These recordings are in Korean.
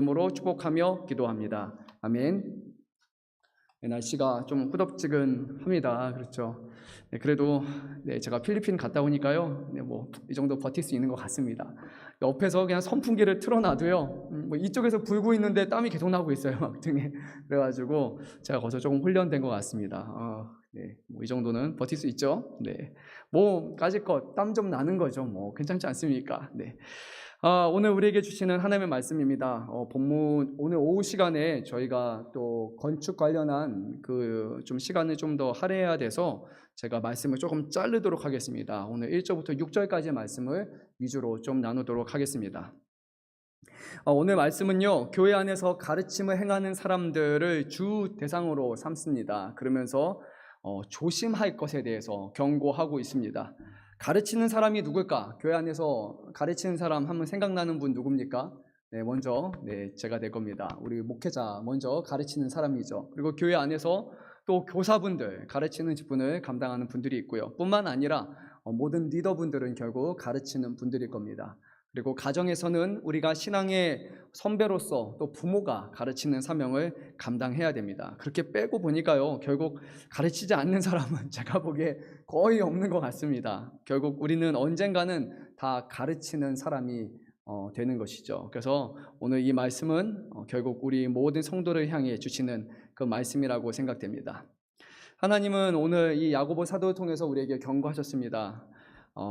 이름으로 축복하며 기도합니다. 아멘. 날씨가 좀 후덥지근합니다. 그렇죠. 그래도 제가 필리핀 갔다 오니까요, 이 정도 버틸 수 있는 것 같습니다. 옆에서 그냥 선풍기를 틀어놔도요, 이쪽에서 불고 있는데 땀이 계속 나고 있어요, 막 등에. 그래가지고 제가 거기서 조금 훈련된 것 같습니다. 이 정도는 버틸 수 있죠. 네, 까짓것 땀 좀 나는 거죠. 괜찮지 않습니까? 네. 오늘 우리에게 주시는 하나님의 말씀입니다. 본문 오늘 오후 시간에 저희가 또 건축 관련한 좀 시간을 좀 더 할애해야 돼서 제가 말씀을 조금 자르도록 하겠습니다. 오늘 1절부터 6절까지의 말씀을 위주로 좀 나누도록 하겠습니다. 오늘 말씀은요, 교회 안에서 가르침을 행하는 사람들을 주 대상으로 삼습니다. 그러면서 조심할 것에 대해서 경고하고 있습니다. 가르치는 사람이 누굴까? 교회 안에서 가르치는 사람 하면 생각나는 분 누굽니까? 먼저 제가 될 겁니다. 우리 목회자 먼저 가르치는 사람이죠. 그리고 교회 안에서 또 교사분들, 가르치는 분을 감당하는 분들이 있고요. 뿐만 아니라 모든 리더분들은 결국 가르치는 분들일 겁니다. 그리고 가정에서는 우리가 신앙의 선배로서 또 부모가 가르치는 사명을 감당해야 됩니다. 그렇게 빼고 보니까요, 결국 가르치지 않는 사람은 제가 보기에 거의 없는 것 같습니다. 결국 우리는 언젠가는 다 가르치는 사람이 되는 것이죠. 그래서 오늘 이 말씀은 결국 우리 모든 성도를 향해 주시는 그 말씀이라고 생각됩니다. 하나님은 오늘 이 야고보 사도를 통해서 우리에게 경고하셨습니다.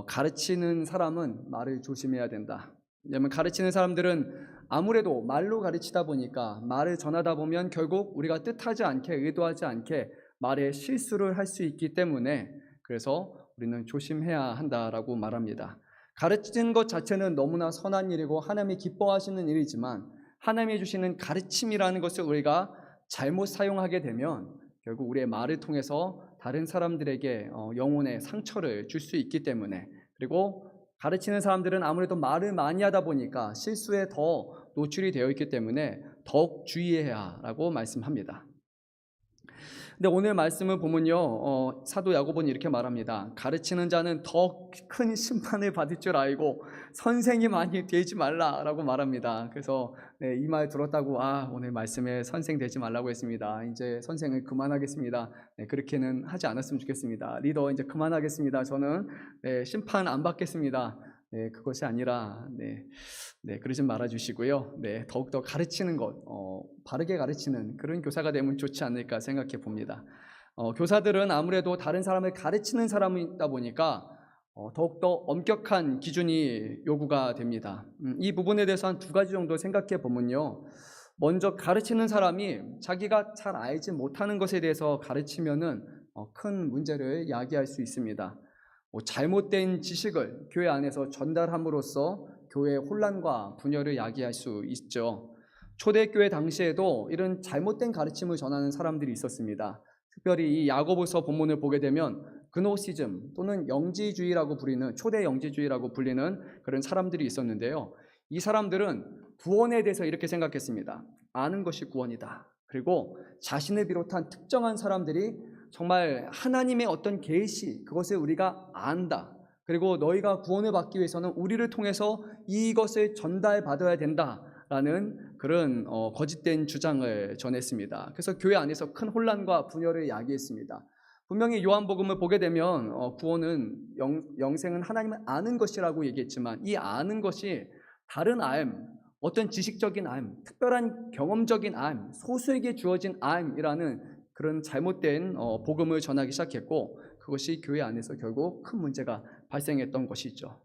가르치는 사람은 말을 조심해야 된다. 왜냐하면 가르치는 사람들은 아무래도 말로 가르치다 보니까, 말을 전하다 보면 결국 우리가 뜻하지 않게, 의도하지 않게 말에 실수를 할 수 있기 때문에, 그래서 우리는 조심해야 한다라고 말합니다. 가르치는 것 자체는 너무나 선한 일이고 하나님이 기뻐하시는 일이지만, 하나님이 주시는 가르침이라는 것을 우리가 잘못 사용하게 되면 결국 우리의 말을 통해서 다른 사람들에게 영혼의 상처를 줄 수 있기 때문에, 그리고 가르치는 사람들은 아무래도 말을 많이 하다 보니까 실수에 더 노출이 되어 있기 때문에 더욱 주의해야 라고 말씀합니다. 근데 오늘 말씀을 보면요, 사도 야고보는 이렇게 말합니다. 가르치는 자는 더 큰 심판을 받을 줄 알고 선생이 많이 되지 말라라고 말합니다. 그래서 이 말 들었다고 오늘 말씀에 선생 되지 말라고 했습니다. 이제 선생을 그만하겠습니다. 그렇게는 하지 않았으면 좋겠습니다. 리더 이제 그만하겠습니다. 저는 심판 안 받겠습니다. 그것이 아니라 그러지 말아주시고요. 더욱더 가르치는 것, 바르게 가르치는 그런 교사가 되면 좋지 않을까 생각해 봅니다. 교사들은 아무래도 다른 사람을 가르치는 사람이다 보니까 더욱더 엄격한 기준이 요구가 됩니다. 이 부분에 대해서 한 두 가지 정도 생각해 보면요. 먼저 가르치는 사람이 자기가 잘 알지 못하는 것에 대해서 가르치면은 큰 문제를 야기할 수 있습니다. 잘못된 지식을 교회 안에서 전달함으로써 교회의 혼란과 분열을 야기할 수 있죠. 초대교회 당시에도 이런 잘못된 가르침을 전하는 사람들이 있었습니다. 특별히 이 야고보서 본문을 보게 되면 그노시즘 또는 영지주의라고 불리는, 초대 영지주의라고 불리는 그런 사람들이 있었는데요. 이 사람들은 구원에 대해서 이렇게 생각했습니다. 아는 것이 구원이다. 그리고 자신을 비롯한 특정한 사람들이 정말 하나님의 어떤 계시, 그것을 우리가 안다. 그리고 너희가 구원을 받기 위해서는 우리를 통해서 이것을 전달받아야 된다라는 그런 거짓된 주장을 전했습니다. 그래서 교회 안에서 큰 혼란과 분열을 야기했습니다. 분명히 요한복음을 보게 되면 구원은 영생은 하나님을 아는 것이라고 얘기했지만, 이 아는 것이 다른 알, 어떤 지식적인 알, 특별한 경험적인 알, 소수에게 주어진 알이라는 그런 잘못된 복음을 전하기 시작했고, 그것이 교회 안에서 결국 큰 문제가 발생했던 것이죠.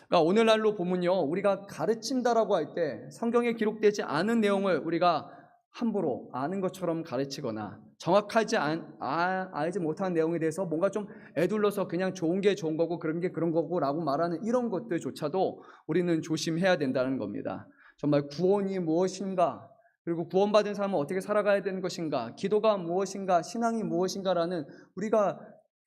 그러니까 오늘날로 보면요, 우리가 가르친다라고 할 때 성경에 기록되지 않은 내용을 우리가 함부로 아는 것처럼 가르치거나, 정확하지 알지 못한 내용에 대해서 뭔가 좀 애둘러서 그냥 좋은 게 좋은 거고 그런 게 그런 거고 라고 말하는 이런 것들조차도 우리는 조심해야 된다는 겁니다. 정말 구원이 무엇인가, 그리고 구원받은 사람은 어떻게 살아가야 되는 것인가, 기도가 무엇인가, 신앙이 무엇인가라는 우리가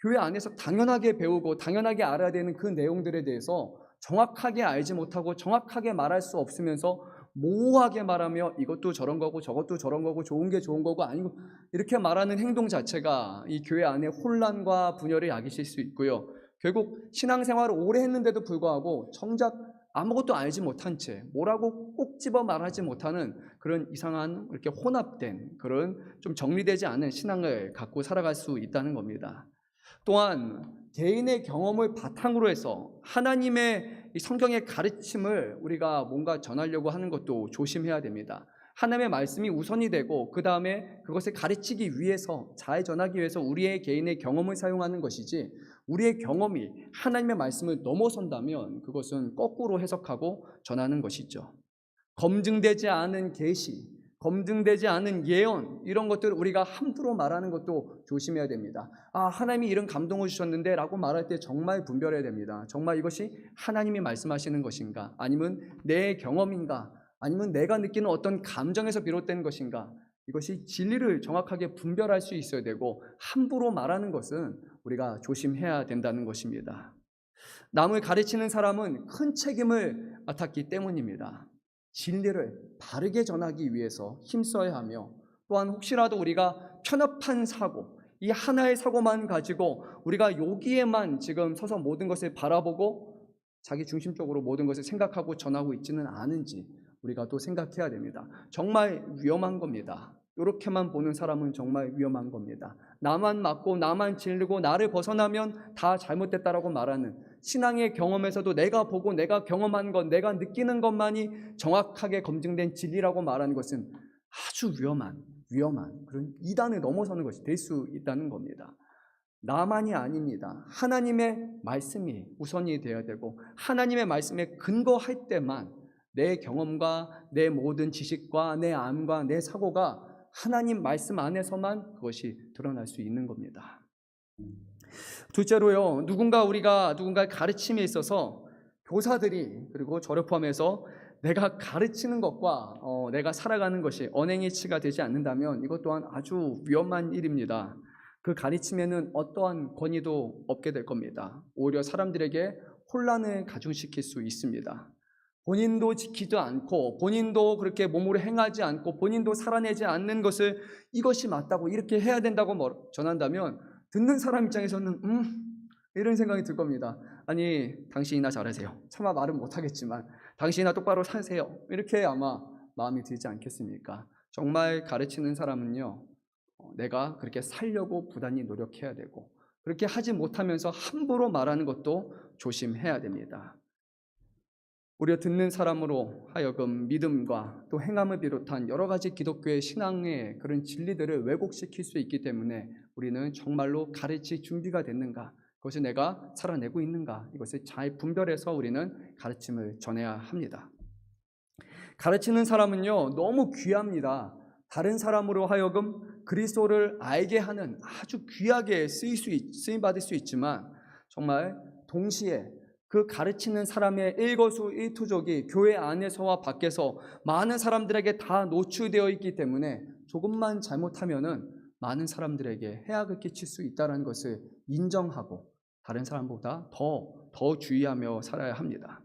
교회 안에서 당연하게 배우고 당연하게 알아야 되는 그 내용들에 대해서 정확하게 알지 못하고 정확하게 말할 수 없으면서 모호하게 말하며 이것도 저런 거고 저것도 저런 거고 좋은 게 좋은 거고 아니고 이렇게 말하는 행동 자체가 이 교회 안에 혼란과 분열을 야기실 수 있고요. 결국 신앙생활을 오래 했는데도 불구하고 정작 아무것도 알지 못한 채 뭐라고 꼭 집어 말하지 못하는 그런 이상한 이렇게 혼합된 그런 좀 정리되지 않은 신앙을 갖고 살아갈 수 있다는 겁니다. 또한 개인의 경험을 바탕으로 해서 하나님의 이 성경의 가르침을 우리가 뭔가 전하려고 하는 것도 조심해야 됩니다. 하나님의 말씀이 우선이 되고 그 다음에 그것을 가르치기 위해서 잘 전하기 위해서 우리의 개인의 경험을 사용하는 것이지, 우리의 경험이 하나님의 말씀을 넘어선다면 그것은 거꾸로 해석하고 전하는 것이죠. 검증되지 않은 계시, 검증되지 않은 예언, 이런 것들을 우리가 함부로 말하는 것도 조심해야 됩니다. 하나님이 이런 감동을 주셨는데 라고 말할 때 정말 분별해야 됩니다. 정말 이것이 하나님이 말씀하시는 것인가, 아니면 내 경험인가, 아니면 내가 느끼는 어떤 감정에서 비롯된 것인가, 이것이 진리를 정확하게 분별할 수 있어야 되고, 함부로 말하는 것은 우리가 조심해야 된다는 것입니다. 남을 가르치는 사람은 큰 책임을 맡았기 때문입니다. 진리를 바르게 전하기 위해서 힘써야 하며, 또한 혹시라도 우리가 편협한 사고, 이 하나의 사고만 가지고 우리가 여기에만 지금 서서 모든 것을 바라보고 자기 중심적으로 모든 것을 생각하고 전하고 있지는 않은지 우리가 또 생각해야 됩니다. 정말 위험한 겁니다. 이렇게만 보는 사람은 정말 위험한 겁니다. 나만 맞고 나만 진리고 나를 벗어나면 다 잘못됐다라고 말하는, 신앙의 경험에서도 내가 보고 내가 경험한 것, 내가 느끼는 것만이 정확하게 검증된 진리라고 말하는 것은 아주 위험한 그런 이단을 넘어서는 것이 될 수 있다는 겁니다. 나만이 아닙니다. 하나님의 말씀이 우선이 되어야 되고, 하나님의 말씀에 근거할 때만 내 경험과 내 모든 지식과 내 암과 내 사고가 하나님 말씀 안에서만 그것이 드러날 수 있는 겁니다. 둘째로요, 우리가 누군가의 가르침에 있어서 교사들이, 그리고 저를 포함해서 내가 가르치는 것과 내가 살아가는 것이 언행일치가 되지 않는다면 이것 또한 아주 위험한 일입니다. 그 가르침에는 어떠한 권위도 없게 될 겁니다. 오히려 사람들에게 혼란을 가중시킬 수 있습니다. 본인도 지키지 않고, 본인도 그렇게 몸으로 행하지 않고, 본인도 살아내지 않는 것을 이것이 맞다고, 이렇게 해야 된다고 전한다면 듣는 사람 입장에서는 이런 생각이 들 겁니다. 아니, 당신이나 잘하세요. 차마 말은 못하겠지만 당신이나 똑바로 사세요. 이렇게 아마 마음이 들지 않겠습니까? 정말 가르치는 사람은요, 내가 그렇게 살려고 부단히 노력해야 되고, 그렇게 하지 못하면서 함부로 말하는 것도 조심해야 됩니다. 우리가 듣는 사람으로 하여금 믿음과 또 행함을 비롯한 여러 가지 기독교의 신앙의 그런 진리들을 왜곡시킬 수 있기 때문에 우리는 정말로 가르칠 준비가 됐는가, 그것이 내가 살아내고 있는가, 이것을 잘 분별해서 우리는 가르침을 전해야 합니다. 가르치는 사람은요, 너무 귀합니다. 다른 사람으로 하여금 그리스도를 알게 하는 아주 귀하게 쓰임받을 수 있지만, 정말 동시에 그 가르치는 사람의 일거수일투족이 교회 안에서와 밖에서 많은 사람들에게 다 노출되어 있기 때문에 조금만 잘못하면은 많은 사람들에게 해악을 끼칠 수 있다는 것을 인정하고 다른 사람보다 더 주의하며 살아야 합니다.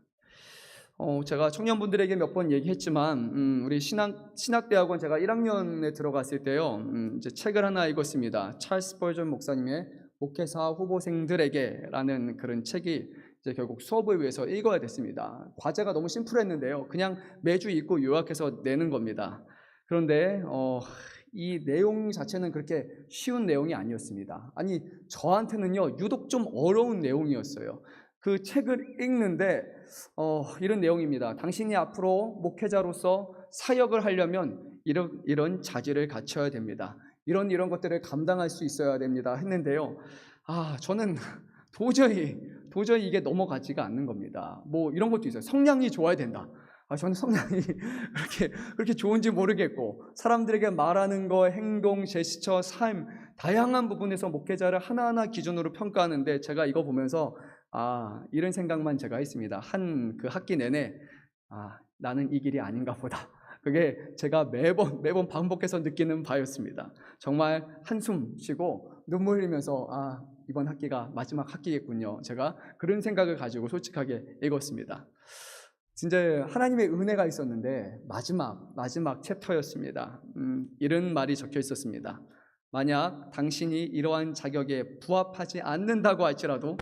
제가 청년분들에게 몇 번 얘기했지만 우리 신학대학원 제가 1학년에 들어갔을 때요, 이제 책을 하나 읽었습니다. 찰스 스펄전 목사님의 목회사 후보생들에게라는 그런 책이 이제 결국 수업을 위해서 읽어야 됐습니다. 과제가 너무 심플했는데요, 그냥 매주 읽고 요약해서 내는 겁니다. 그런데 이 내용 자체는 그렇게 쉬운 내용이 아니었습니다. 아니, 저한테는요 유독 좀 어려운 내용이었어요. 그 책을 읽는데 이런 내용입니다. 당신이 앞으로 목회자로서 사역을 하려면 이런 자질을 갖춰야 됩니다. 이런 것들을 감당할 수 있어야 됩니다 했는데요, 저는 도저히 이게 넘어가지가 않는 겁니다. 뭐 이런 것도 있어요. 성량이 좋아야 된다. 저는 성량이 그렇게 좋은지 모르겠고, 사람들에게 말하는 거, 행동, 제스처, 삶, 다양한 부분에서 목회자를 하나하나 기준으로 평가하는데, 제가 이거 보면서 이런 생각만 제가 했습니다. 그 학기 내내 나는 이 길이 아닌가 보다. 그게 제가 매번 반복해서 느끼는 바였습니다. 정말 한숨 쉬고 눈물 흘리면서 이번 학기가 마지막 학기겠군요. 제가 그런 생각을 가지고 솔직하게 읽었습니다. 진짜 하나님의 은혜가 있었는데 마지막 챕터였습니다. 이런 말이 적혀 있었습니다. 만약 당신이 이러한 자격에 부합하지 않는다고 할지라도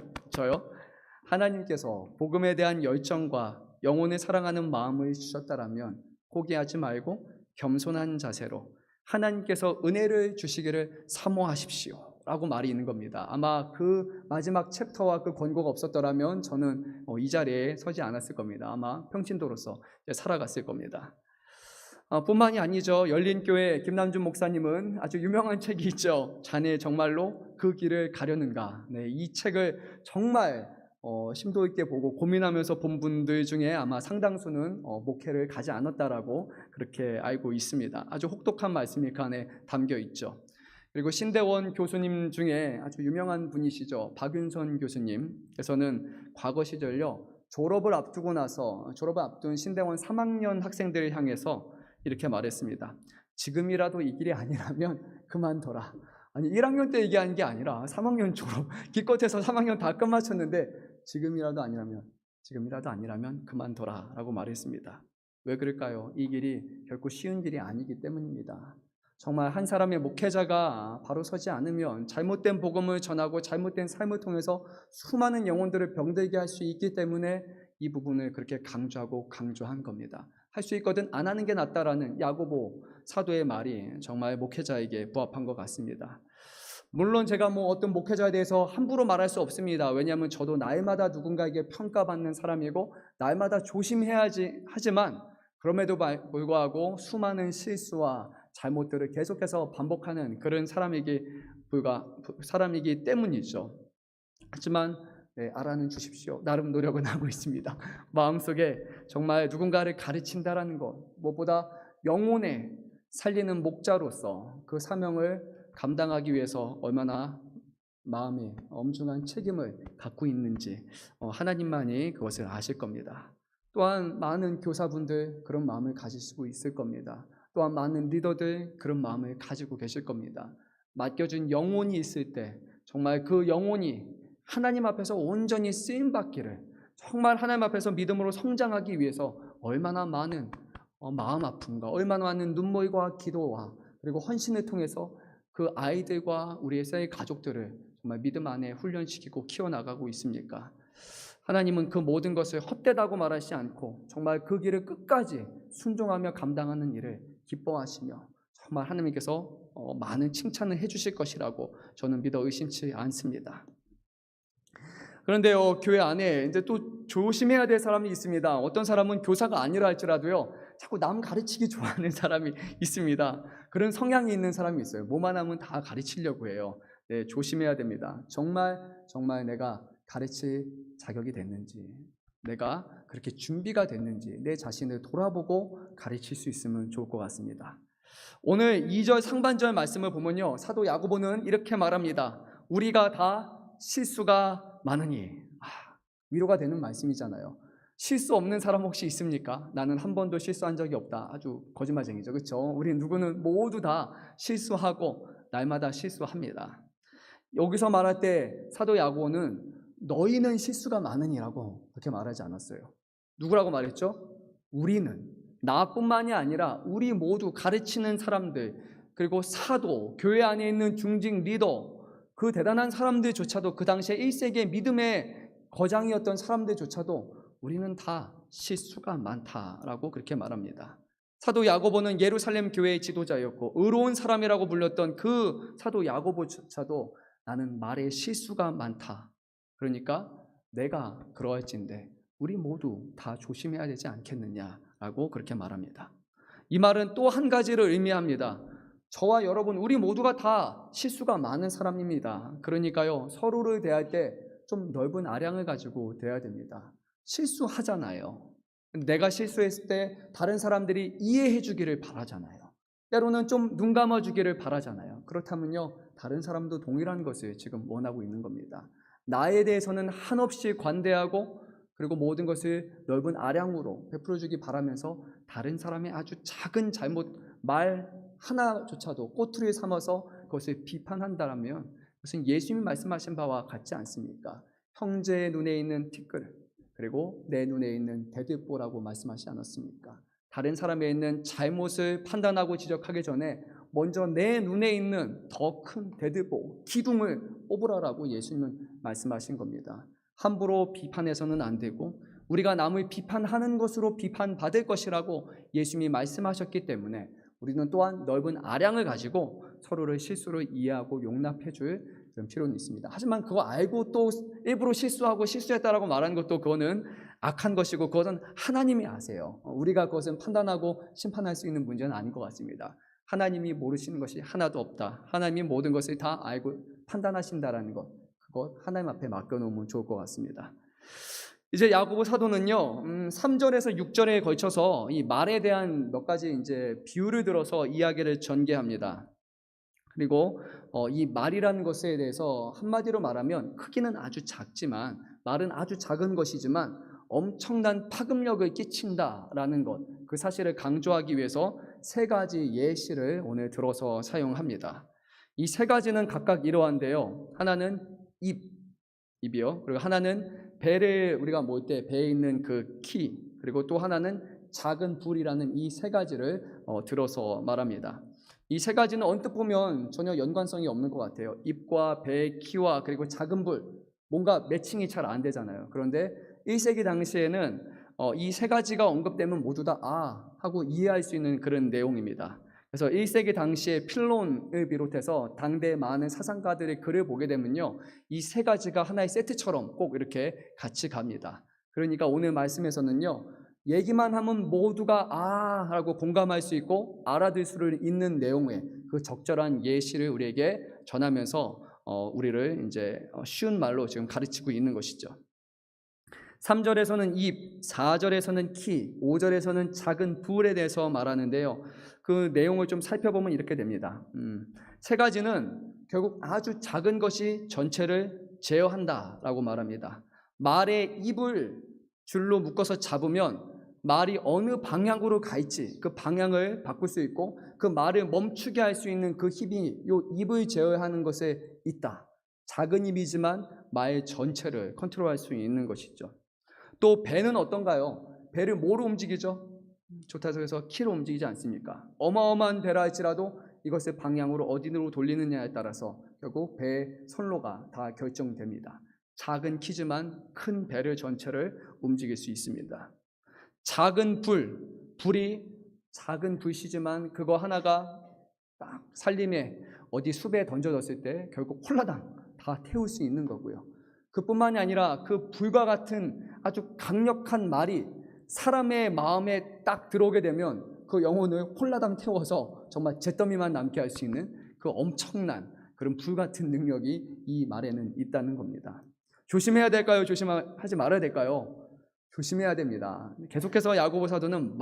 하나님께서 복음에 대한 열정과 영혼을 사랑하는 마음을 주셨다라면 포기하지 말고 겸손한 자세로 하나님께서 은혜를 주시기를 사모하십시오 라고 말이 있는 겁니다. 아마 그 마지막 챕터와 그 권고가 없었더라면 저는 이 자리에 서지 않았을 겁니다. 아마 평신도로서 살아갔을 겁니다. 뿐만이 아니죠. 열린교회 김남준 목사님은 아주 유명한 책이 있죠. 자네 정말로 그 길을 가려는가. 네, 이 책을 정말 심도 있게 보고 고민하면서 본 분들 중에 아마 상당수는 목회를 가지 않았다라고 그렇게 알고 있습니다. 아주 혹독한 말씀이 그 안에 담겨 있죠. 그리고 신대원 교수님 중에 아주 유명한 분이시죠. 박윤선 교수님께서는 과거 시절요, 졸업을 앞둔 신대원 3학년 학생들을 향해서 이렇게 말했습니다. 지금이라도 이 길이 아니라면 그만둬라. 아니 1학년 때 얘기한 게 아니라 3학년 졸업, 기껏해서 3학년 다 끝마쳤는데 지금이라도 아니라면 그만둬라 라고 말했습니다. 왜 그럴까요? 이 길이 결코 쉬운 길이 아니기 때문입니다. 정말 한 사람의 목회자가 바로 서지 않으면 잘못된 복음을 전하고 잘못된 삶을 통해서 수많은 영혼들을 병들게 할 수 있기 때문에 이 부분을 그렇게 강조한 겁니다. 할 수 있거든 안 하는 게 낫다라는 야고보 사도의 말이 정말 목회자에게 부합한 것 같습니다. 물론 제가 어떤 목회자에 대해서 함부로 말할 수 없습니다. 왜냐하면 저도 날마다 누군가에게 평가받는 사람이고 날마다 조심해야지 하지만 그럼에도 불구하고 수많은 실수와 잘못들을 계속해서 반복하는 그런 사람이기 때문이죠. 하지만 알아는 주십시오. 나름 노력은 하고 있습니다. 마음속에 정말 누군가를 가르친다라는 것, 무엇보다 영혼에 살리는 목자로서 그 사명을 감당하기 위해서 얼마나 마음에 엄중한 책임을 갖고 있는지 하나님만이 그것을 아실 겁니다. 또한 많은 교사분들 그런 마음을 가지시고 있을 겁니다. 또한 많은 리더들 그런 마음을 가지고 계실 겁니다. 맡겨준 영혼이 있을 때 정말 그 영혼이 하나님 앞에서 온전히 쓰임받기를, 정말 하나님 앞에서 믿음으로 성장하기 위해서 얼마나 많은 마음 아픔과 얼마나 많은 눈물과 기도와 그리고 헌신을 통해서 그 아이들과 우리의 새 가족들을 정말 믿음 안에 훈련시키고 키워나가고 있습니까? 하나님은 그 모든 것을 헛되다고 말하지 않고 정말 그 길을 끝까지 순종하며 감당하는 일을 기뻐하시며 정말 하나님께서 많은 칭찬을 해주실 것이라고 저는 믿어 의심치 않습니다. 그런데요, 교회 안에 이제 또 조심해야 될 사람이 있습니다. 어떤 사람은 교사가 아니라 할지라도요, 자꾸 남 가르치기 좋아하는 사람이 있습니다. 그런 성향이 있는 사람이 있어요. 뭐만 하면 다 가르치려고 해요. 네, 조심해야 됩니다. 정말 내가 가르칠 자격이 됐는지, 내가 그렇게 준비가 됐는지 내 자신을 돌아보고 가르칠 수 있으면 좋을 것 같습니다. 오늘 2절 상반절 말씀을 보면요, 사도 야고보는 이렇게 말합니다. 우리가 다 실수가 많으니. 위로가 되는 말씀이잖아요. 실수 없는 사람 혹시 있습니까? 나는 한 번도 실수한 적이 없다. 아주 거짓말쟁이죠, 그렇죠? 우리 누구는 모두 다 실수하고 날마다 실수합니다. 여기서 말할 때 사도 야고보는 너희는 실수가 많으니라고 그렇게 말하지 않았어요. 누구라고 말했죠? 우리는, 나뿐만이 아니라 우리 모두 가르치는 사람들, 그리고 사도, 교회 안에 있는 중직 리더, 그 대단한 사람들조차도, 그 당시에 1세기의 믿음의 거장이었던 사람들조차도 우리는 다 실수가 많다라고 그렇게 말합니다. 사도 야고보는 예루살렘 교회의 지도자였고 의로운 사람이라고 불렸던 그 사도 야고보조차도 나는 말에 실수가 많다. 그러니까 내가 그러할진데 우리 모두 다 조심해야 되지 않겠느냐라고 그렇게 말합니다. 이 말은 또 한 가지를 의미합니다. 저와 여러분, 우리 모두가 다 실수가 많은 사람입니다. 그러니까요, 서로를 대할 때 좀 넓은 아량을 가지고 대해야 됩니다. 실수하잖아요. 내가 실수했을 때 다른 사람들이 이해해 주기를 바라잖아요. 때로는 좀 눈 감아 주기를 바라잖아요. 그렇다면요, 다른 사람도 동일한 것을 지금 원하고 있는 겁니다. 나에 대해서는 한없이 관대하고 그리고 모든 것을 넓은 아량으로 베풀어 주기 바라면서 다른 사람의 아주 작은 잘못, 말 하나조차도 꼬투리 삼아서 그것을 비판한다면 그것은 예수님이 말씀하신 바와 같지 않습니까? 형제의 눈에 있는 티끌, 그리고 내 눈에 있는 대들보라고 말씀하시지 않았습니까? 다른 사람에 있는 잘못을 판단하고 지적하기 전에 먼저 내 눈에 있는 더 큰 대들보, 기둥을 뽑으라라고 예수님은 말씀하신 겁니다. 함부로 비판해서는 안 되고 우리가 남을 비판하는 것으로 비판받을 것이라고 예수님이 말씀하셨기 때문에 우리는 또한 넓은 아량을 가지고 서로를 실수를 이해하고 용납해 줄 그런 필요는 있습니다. 하지만 그거 알고 또 일부러 실수하고 실수했다라고 말하는 것도 그거는 악한 것이고 그것은 하나님이 아세요. 우리가 그것은 판단하고 심판할 수 있는 문제는 아닌 것 같습니다. 하나님이 모르시는 것이 하나도 없다. 하나님이 모든 것을 다 알고 판단하신다라는 것, 그것 하나님 앞에 맡겨놓으면 좋을 것 같습니다. 이제 야고보 사도는요, 3절에서 6절에 걸쳐서 이 말에 대한 몇 가지 이제 비유를 들어서 이야기를 전개합니다. 그리고 이 말이라는 것에 대해서 한마디로 말하면 크기는 아주 작지만, 말은 아주 작은 것이지만 엄청난 파급력을 끼친다라는 것, 그 사실을 강조하기 위해서 세 가지 예시를 오늘 들어서 사용합니다. 이 세 가지는 각각 이러한데요. 하나는 입이요. 그리고 하나는 배를 우리가 몰 때 배에 있는 그 키, 그리고 또 하나는 작은 불이라는 이 세 가지를 들어서 말합니다. 이 세 가지는 언뜻 보면 전혀 연관성이 없는 것 같아요. 입과 배의 키와 그리고 작은 불, 뭔가 매칭이 잘 안 되잖아요. 그런데 1세기 당시에는 이 세 가지가 언급되면 모두 다 하고 이해할 수 있는 그런 내용입니다. 그래서 1세기 당시에 필론을 비롯해서 당대 많은 사상가들의 글을 보게 되면요, 이 세 가지가 하나의 세트처럼 꼭 이렇게 같이 갑니다. 그러니까 오늘 말씀에서는요, 얘기만 하면 모두가 라고 공감할 수 있고 알아들 수 있는 내용의 그 적절한 예시를 우리에게 전하면서 우리를 이제 쉬운 말로 지금 가르치고 있는 것이죠. 3절에서는 입, 4절에서는 키, 5절에서는 작은 불에 대해서 말하는데요. 그 내용을 좀 살펴보면 이렇게 됩니다. 세 가지는 결국 아주 작은 것이 전체를 제어한다라고 말합니다. 말의 입을 줄로 묶어서 잡으면 말이 어느 방향으로 갈지 그 방향을 바꿀 수 있고 그 말을 멈추게 할 수 있는 그 힘이 이 입을 제어하는 것에 있다. 작은 입이지만 말 전체를 컨트롤할 수 있는 것이죠. 또 배는 어떤가요? 배를 뭐로 움직이죠? 좋다고 해서 키로 움직이지 않습니까? 어마어마한 배라 할지라도 이것의 방향으로 어디로 돌리느냐에 따라서 결국 배의 선로가 다 결정됩니다. 작은 키지만 큰 배를 전체를 움직일 수 있습니다. 작은 불이 작은 불씨지만 그거 하나가 딱 살림에 어디 숲에 던져졌을 때 결국 홀라당 다 태울 수 있는 거고요. 그뿐만이 아니라 그 불과 같은 아주 강력한 말이 사람의 마음에 딱 들어오게 되면 그 영혼을 홀라당 태워서 정말 잿더미만 남게 할 수 있는 그 엄청난 그런 불 같은 능력이 이 말에는 있다는 겁니다. 조심해야 될까요? 조심하지 말아야 될까요? 조심해야 됩니다. 계속해서 야고보 사도는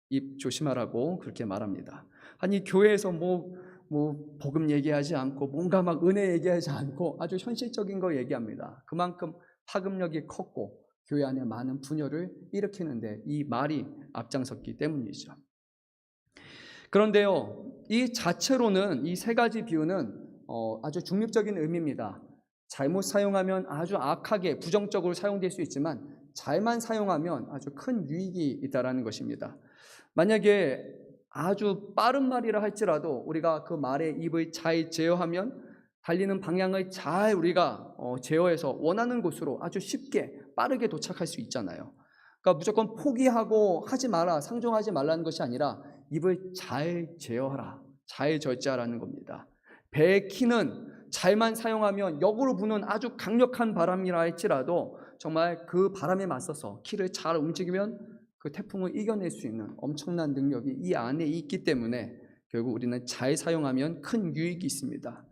입 조심하라고 그렇게 말합니다. 아니 교회에서 복음 얘기하지 않고 뭔가 막 은혜 얘기하지 않고 아주 현실적인 거 얘기합니다. 그만큼 파급력이 컸고 교회 안에 많은 분열을 일으키는데 이 말이 앞장섰기 때문이죠. 그런데요, 이 자체로는 이 세 가지 비유는 아주 중립적인 의미입니다. 잘못 사용하면 아주 악하게 부정적으로 사용될 수 있지만 잘만 사용하면 아주 큰 유익이 있다는 것입니다. 만약에 아주 빠른 말이라 할지라도 우리가 그 말의 입을 잘 제어하면 달리는 방향을 잘 우리가 제어해서 원하는 곳으로 아주 쉽게 빠르게 도착할 수 있잖아요. 그러니까 무조건 포기하고 하지 마라, 상종하지 말라는 것이 아니라 입을 잘 제어하라, 잘 절제하라는 겁니다. 배의 키는 잘만 사용하면 역으로 부는 아주 강력한 바람이라 할지라도 정말 그 바람에 맞서서 키를 잘 움직이면 그 태풍을 이겨낼 수 있는 엄청난 능력이 이 안에 있기 때문에 결국 우리는 잘 사용하면 큰 유익이 있습니다.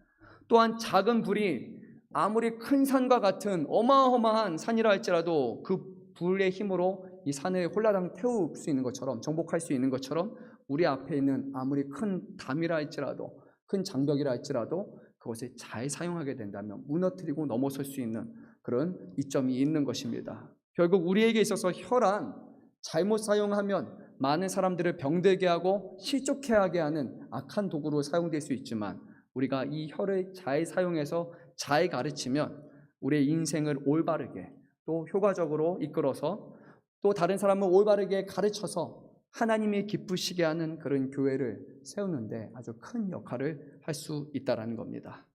또한 작은 불이 아무리 큰 산과 같은 어마어마한 산이라 할지라도 그 불의 힘으로 이 산을 홀라당 태울 수 있는 것처럼 정복할 수 있는 것처럼 우리 앞에 있는 아무리 큰 담이라 할지라도 큰 장벽이라 할지라도 그것을 잘 사용하게 된다면 무너뜨리고 넘어설 수 있는 그런 이점이 있는 것입니다. 결국 우리에게 있어서 혈안 잘못 사용하면 많은 사람들을 병들게 하고 실족해 하게 하는 악한 도구로 사용될 수 있지만 우리가 이 혀를 잘 사용해서 잘 가르치면 우리의 인생을 올바르게 또 효과적으로 이끌어서 또 다른 사람을 올바르게 가르쳐서 하나님이 기쁘시게 하는 그런 교회를 세우는데 아주 큰 역할을 할 수 있다는 겁니다.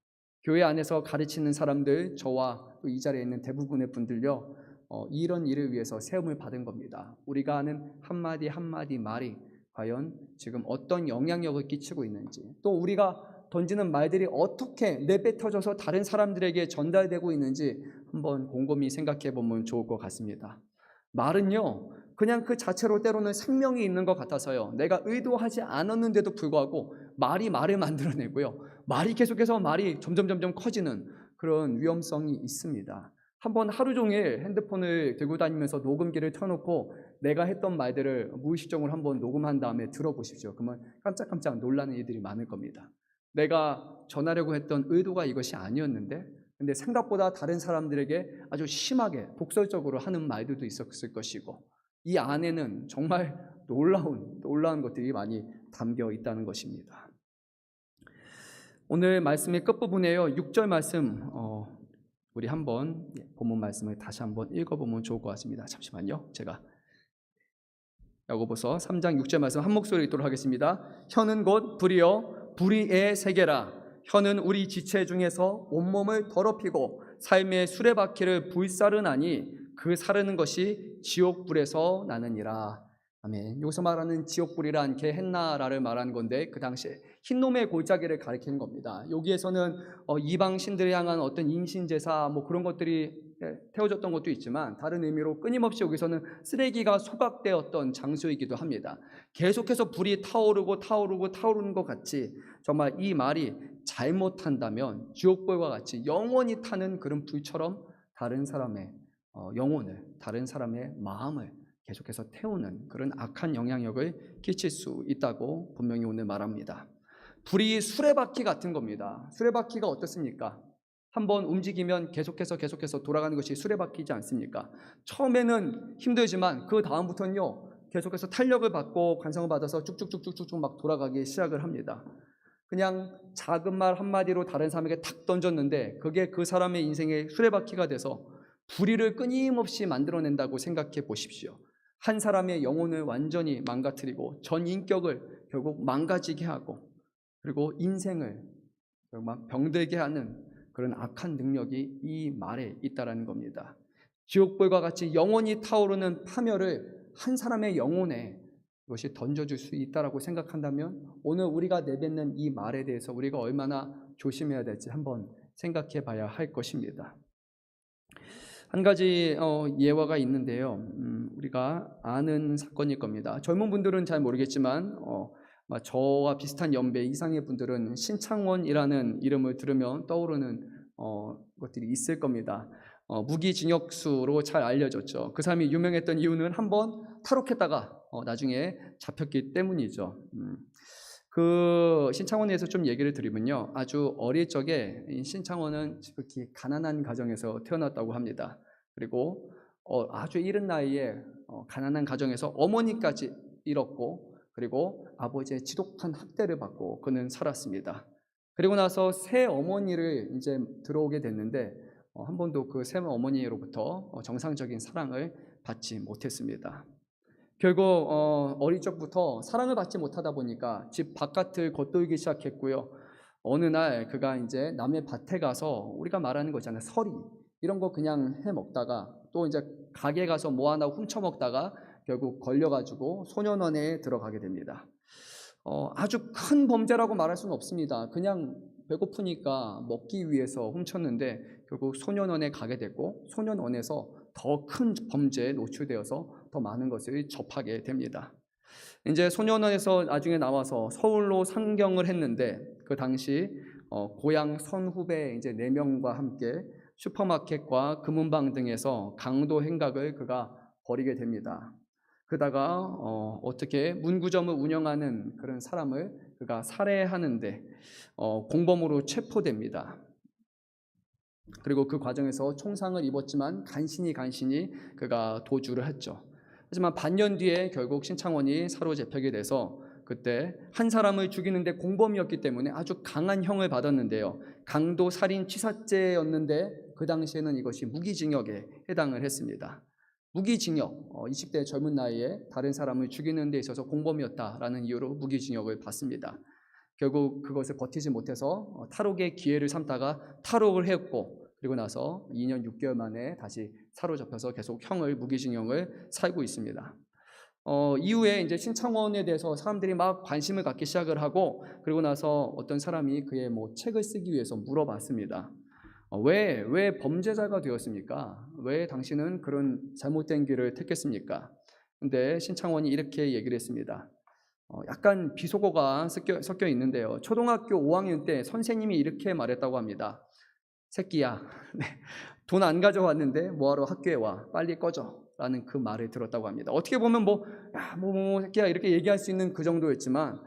교회 안에서 가르치는 사람들, 저와 또 이 자리에 있는 대부분의 분들요, 이런 일을 위해서 세움을 받은 겁니다. 우리가 하는 한마디 한마디 말이 과연 지금 어떤 영향력을 끼치고 있는지, 또 우리가 던지는 말들이 어떻게 내뱉어져서 다른 사람들에게 전달되고 있는지 한번 곰곰이 생각해 보면 좋을 것 같습니다. 말은요, 그냥 그 자체로 때로는 생명이 있는 것 같아서요, 내가 의도하지 않았는데도 불구하고 말이 말을 만들어내고요, 말이 계속해서 말이 점점 커지는 그런 위험성이 있습니다. 한번 하루 종일 핸드폰을 들고 다니면서 녹음기를 켜놓고 내가 했던 말들을 무의식적으로 한번 녹음한 다음에 들어보십시오. 그러면 깜짝깜짝 놀라는 일들이 많을 겁니다. 내가 전하려고 했던 의도가 이것이 아니었는데, 근데 생각보다 다른 사람들에게 아주 심하게 독설적으로 하는 말들도 있었을 것이고, 이 안에는 정말 놀라운 것들이 많이 담겨 있다는 것입니다. 오늘 말씀의 끝부분에요, 6절 말씀 우리 한번 본문 말씀을 다시 한번 읽어보면 좋을 것 같습니다. 잠시만요. 제가 야고보서 3장 6절 말씀 한 목소리 읽도록 하겠습니다. 혀는 곧 불이요 불의의 세계라. 혀는 우리 지체 중에서 온몸을 더럽히고 삶의 수레바퀴를 불사르나니 그 사르는 것이 지옥불에서 나느니라. 아멘. 여기서 말하는 지옥불이란 게헨나라를 말하는 건데, 그 당시에 흰놈의 골짜기를 가리키는 겁니다. 여기에서는 이방 신들을 향한 어떤 인신제사 그런 것들이 태워졌던 것도 있지만, 다른 의미로 끊임없이 여기서는 쓰레기가 소각되었던 장소이기도 합니다. 계속해서 불이 타오르는 것 같이 정말 이 말이 잘못한다면 지옥불과 같이 영원히 타는 그런 불처럼 다른 사람의 영혼을, 다른 사람의 마음을 계속해서 태우는 그런 악한 영향력을 끼칠 수 있다고 분명히 오늘 말합니다. 불이 수레바퀴 같은 겁니다. 수레바퀴가 어떻습니까? 한번 움직이면 계속해서 돌아가는 것이 수레바퀴지 않습니까? 처음에는 힘들지만 그 다음부터는요, 계속해서 탄력을 받고 관성을 받아서 쭉쭉쭉쭉 막 돌아가기 시작을 합니다. 그냥 작은 말 한마디로 다른 사람에게 탁 던졌는데 그게 그 사람의 인생의 수레바퀴가 돼서 불의를 끊임없이 만들어낸다고 생각해 보십시오. 한 사람의 영혼을 완전히 망가뜨리고 전 인격을 결국 망가지게 하고, 그리고 인생을 정말 병들게 하는 그런 악한 능력이 이 말에 있다라는 겁니다. 지옥불과 같이 영원히 타오르는 파멸을 한 사람의 영혼에 이것이 던져줄 수 있다라고 생각한다면, 오늘 우리가 내뱉는 이 말에 대해서 우리가 얼마나 조심해야 될지 한번 생각해 봐야 할 것입니다. 한 가지 예화가 있는데요, 우리가 아는 사건일 겁니다. 젊은 분들은 잘 모르겠지만 저와 비슷한 연배 이상의 분들은 신창원이라는 이름을 들으면 떠오르는 것들이 있을 겁니다. 무기징역수로 잘 알려졌죠. 그 사람이 유명했던 이유는 한번 탈옥했다가 나중에 잡혔기 때문이죠. 그 신창원에 대해서 좀 얘기를 드리면요, 아주 어릴 적에 신창원은 지극히 가난한 가정에서 태어났다고 합니다. 그리고 아주 이른 나이에 가난한 가정에서 어머니까지 잃었고, 그리고 아버지의 지독한 학대를 받고 그는 살았습니다. 그리고 나서 새 어머니를 이제 들어오게 됐는데 한 번도 그 새 어머니로부터 정상적인 사랑을 받지 못했습니다. 결국 어릴 적부터 사랑을 받지 못하다 보니까 집 바깥을 겉돌기 시작했고요. 어느 날 그가 이제 남의 밭에 가서 우리가 말하는 거 있잖아요, 서리 이런 거 그냥 해 먹다가, 또 이제 가게 가서 뭐 하나 훔쳐 먹다가 결국 걸려가지고 소년원에 들어가게 됩니다. 아주 큰 범죄라고 말할 수는 없습니다. 그냥 배고프니까 먹기 위해서 훔쳤는데 결국 소년원에 가게 됐고, 소년원에서 더 큰 범죄에 노출되어서 더 많은 것을 접하게 됩니다. 이제 소년원에서 나중에 나와서 서울로 상경을 했는데, 그 당시 고향 선후배 이제 4명과 함께 슈퍼마켓과 금은방 등에서 강도 행각을 그가 벌이게 됩니다. 그러다가 어떻게 문구점을 운영하는 그런 사람을 그가 살해하는데 공범으로 체포됩니다. 그리고 그 과정에서 총상을 입었지만 간신히 그가 도주를 했죠. 하지만 반년 뒤에 결국 신창원이 사로잡히게 돼서 그때 한 사람을 죽이는데 공범이었기 때문에 아주 강한 형을 받았는데요, 강도 살인 치사죄였는데 그 당시에는 이것이 무기징역에 해당을 했습니다. 무기징역, 20대 젊은 나이에 다른 사람을 죽이는 데 있어서 공범이었다라는 이유로 무기징역을 받습니다. 결국 그것을 버티지 못해서 탈옥의 기회를 삼다가 탈옥을 했고, 그리고 나서 2년 6개월 만에 다시 사로잡혀서 계속 무기징역을 살고 있습니다. 이후에 이제 신창원에 대해서 사람들이 막 관심을 갖기 시작을 하고, 그리고 나서 어떤 사람이 그의 책을 쓰기 위해서 물어봤습니다. 왜 범죄자가 되었습니까? 왜 당신은 그런 잘못된 길을 택했습니까? 근데 신창원이 이렇게 얘기를 했습니다. 약간 비속어가 섞여 있는데요. 초등학교 5학년 때 선생님이 이렇게 말했다고 합니다. 새끼야, 돈 안 가져왔는데 뭐하러 학교에 와? 빨리 꺼져. 라는 그 말을 들었다고 합니다. 어떻게 보면 새끼야 이렇게 얘기할 수 있는 그 정도였지만,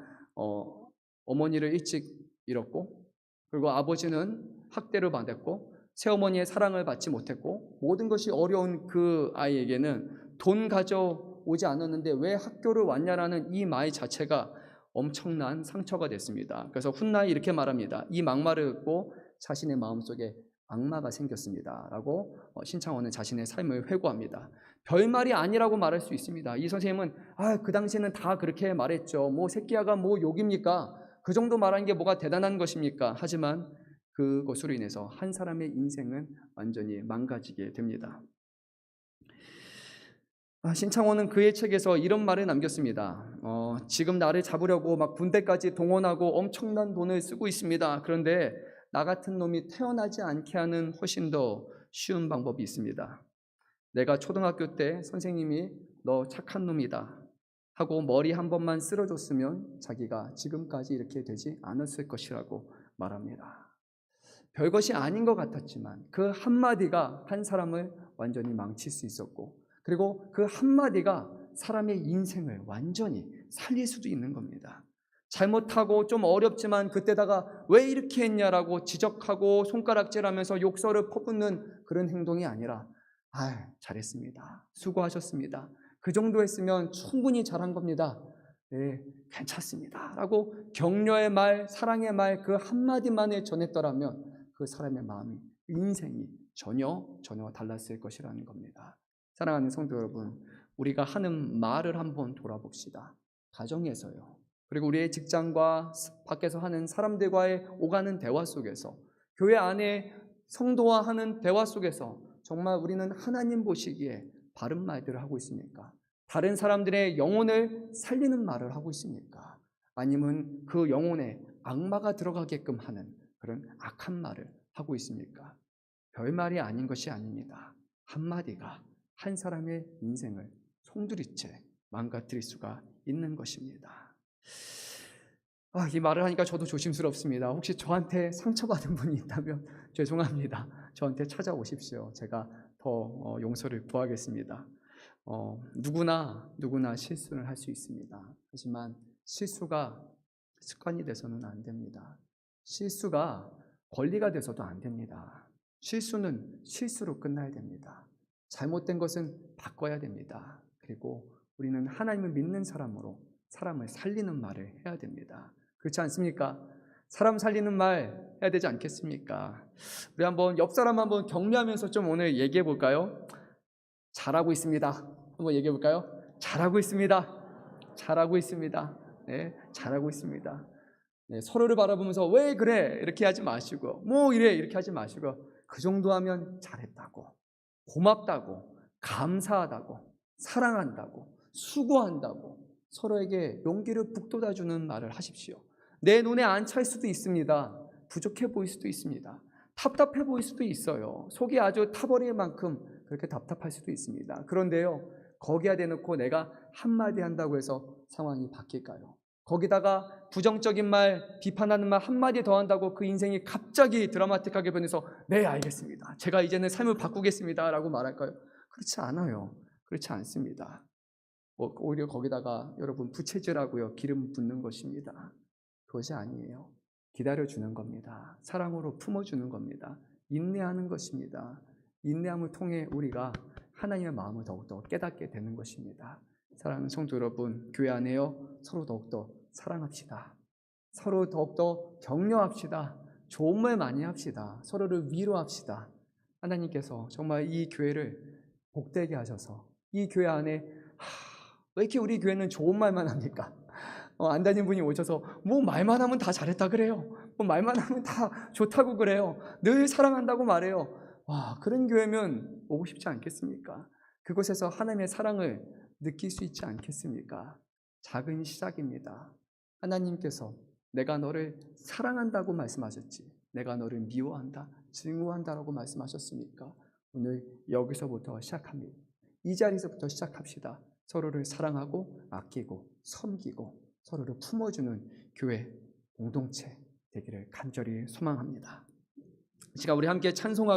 어머니를 일찍 잃었고, 그리고 아버지는 학대를 받았고, 새어머니의 사랑을 받지 못했고, 모든 것이 어려운 그 아이에게는 돈 가져오지 않았는데 왜 학교를 왔냐라는 이 말 자체가 엄청난 상처가 됐습니다. 그래서 훗날 이렇게 말합니다. 이 막말을 듣고 자신의 마음속에 악마가 생겼습니다 라고 신창원은 자신의 삶을 회고합니다. 별말이 아니라고 말할 수 있습니다. 이 선생님은 그 당시에는 다 그렇게 말했죠. 새끼야가 욕입니까? 그 정도 말하는 게 뭐가 대단한 것입니까? 하지만 그것으로 인해서 한 사람의 인생은 완전히 망가지게 됩니다. 신창원은 그의 책에서 이런 말을 남겼습니다. 지금 나를 잡으려고 막 군대까지 동원하고 엄청난 돈을 쓰고 있습니다. 그런데 나 같은 놈이 태어나지 않게 하는 훨씬 더 쉬운 방법이 있습니다. 내가 초등학교 때 선생님이 너 착한 놈이다 하고 머리 한 번만 쓸어줬으면 자기가 지금까지 이렇게 되지 않았을 것이라고 말합니다. 별것이 아닌 것 같았지만 그 한마디가 한 사람을 완전히 망칠 수 있었고, 그리고 그 한마디가 사람의 인생을 완전히 살릴 수도 있는 겁니다. 잘못하고 좀 어렵지만 그때다가 왜 이렇게 했냐라고 지적하고 손가락질하면서 욕설을 퍼붓는 그런 행동이 아니라 잘했습니다. 수고하셨습니다. 그 정도 했으면 충분히 잘한 겁니다. 네, 괜찮습니다. 라고 격려의 말, 사랑의 말 그 한마디만을 전했더라면 그 사람의 마음이, 인생이 전혀 달랐을 것이라는 겁니다. 사랑하는 성도 여러분, 우리가 하는 말을 한번 돌아봅시다. 가정에서요. 그리고 우리의 직장과 밖에서 하는 사람들과의 오가는 대화 속에서, 교회 안에 성도와 하는 대화 속에서 정말 우리는 하나님 보시기에 바른 말들을 하고 있습니까? 다른 사람들의 영혼을 살리는 말을 하고 있습니까? 아니면 그 영혼에 악마가 들어가게끔 하는 그런 악한 말을 하고 있습니까? 별말이 아닌 것이 아닙니다. 한마디가 한 사람의 인생을 송두리째 망가뜨릴 수가 있는 것입니다. 이 말을 하니까 저도 조심스럽습니다. 혹시 저한테 상처받은 분이 있다면 죄송합니다. 저한테 찾아오십시오. 제가 더 용서를 구하겠습니다. 누구나 실수를 할 수 있습니다. 하지만 실수가 습관이 돼서는 안 됩니다. 실수가 권리가 돼서도 안 됩니다. 실수는 실수로 끝나야 됩니다. 잘못된 것은 바꿔야 됩니다. 그리고 우리는 하나님을 믿는 사람으로 사람을 살리는 말을 해야 됩니다. 그렇지 않습니까? 사람 살리는 말 해야 되지 않겠습니까? 우리 한번 옆 사람 한번 격려하면서 좀 오늘 얘기해 볼까요? 잘하고 있습니다. 한번 얘기해 볼까요? 잘하고 있습니다. 잘하고 있습니다. 네, 잘하고 있습니다. 네, 서로를 바라보면서 왜 그래? 이렇게 하지 마시고, 이렇게 하지 마시고, 그 정도 하면 잘했다고, 고맙다고, 감사하다고, 사랑한다고, 수고한다고 서로에게 용기를 북돋아주는 말을 하십시오. 내 눈에 안 찰 수도 있습니다. 부족해 보일 수도 있습니다. 답답해 보일 수도 있어요. 속이 아주 타버릴 만큼 그렇게 답답할 수도 있습니다. 그런데요, 거기에 대놓고 내가 한마디 한다고 해서 상황이 바뀔까요? 거기다가 부정적인 말, 비판하는 말 한마디 더 한다고 그 인생이 갑자기 드라마틱하게 변해서 네, 알겠습니다. 제가 이제는 삶을 바꾸겠습니다. 라고 말할까요? 그렇지 않아요. 그렇지 않습니다. 오히려 거기다가 여러분 부채질하고요, 기름 붓는 것입니다. 그것이 아니에요. 기다려주는 겁니다. 사랑으로 품어주는 겁니다. 인내하는 것입니다. 인내함을 통해 우리가 하나님의 마음을 더욱더 깨닫게 되는 것입니다. 사랑하는 성도 여러분, 교회 안에요, 서로 더욱더 사랑합시다. 서로 더욱더 격려합시다. 좋은 말 많이 합시다. 서로를 위로합시다. 하나님께서 정말 이 교회를 복되게 하셔서 이 교회 안에 왜 이렇게 우리 교회는 좋은 말만 합니까? 안 다니는 분이 오셔서 말만 하면 다 잘했다 그래요. 말만 하면 다 좋다고 그래요. 늘 사랑한다고 말해요. 와, 그런 교회면 오고 싶지 않겠습니까? 그곳에서 하나님의 사랑을 느낄 수 있지 않겠습니까? 작은 시작입니다. 하나님께서 내가 너를 사랑한다고 말씀하셨지, 내가 너를 미워한다, 증오한다라고 말씀하셨으니까 오늘 여기서부터 시작합니다. 이 자리에서부터 시작합시다. 서로를 사랑하고 아끼고 섬기고 서로를 품어주는 교회 공동체 되기를 간절히 소망합니다. 이 시간 우리 함께 찬송하고